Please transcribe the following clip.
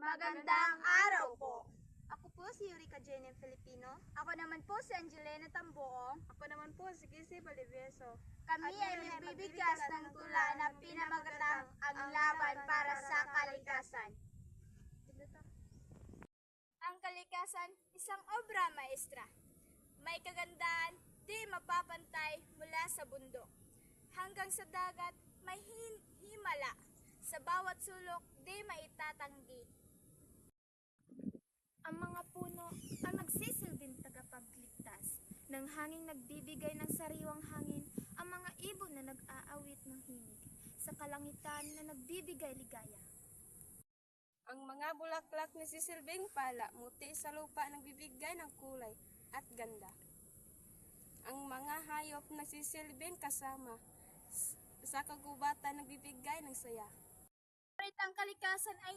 Magandang araw po. Ako po si Eureka Jenny Filipino. Ako naman po si Angelina Tambuong. Ako naman po si Kissy Valivieso. Kami ay nagbibigkas ng tula na pinamagatang ang laban para sa kalikasan. Ang kalikasan, isang obra maestra. May kagandahan, di mapapantay mula sa bundok. Hanggang sa dagat, may himala. Sa bawat sulok, di maitatanggi. Ang mga puno ang nagsisilbing tagapagligtas. Ng hanging nagbibigay ng sariwang hangin, ang mga ibon na nag-aawit ng himig. Sa kalangitan na nagbibigay ligaya. Ang mga bulaklak na sisilbing pala, muti sa lupa nagbibigay ng kulay at ganda. Ang mga hayop na sisilbing kasama, sa kagubatan nagbibigay ng saya. Ngunit ang kalikasan ay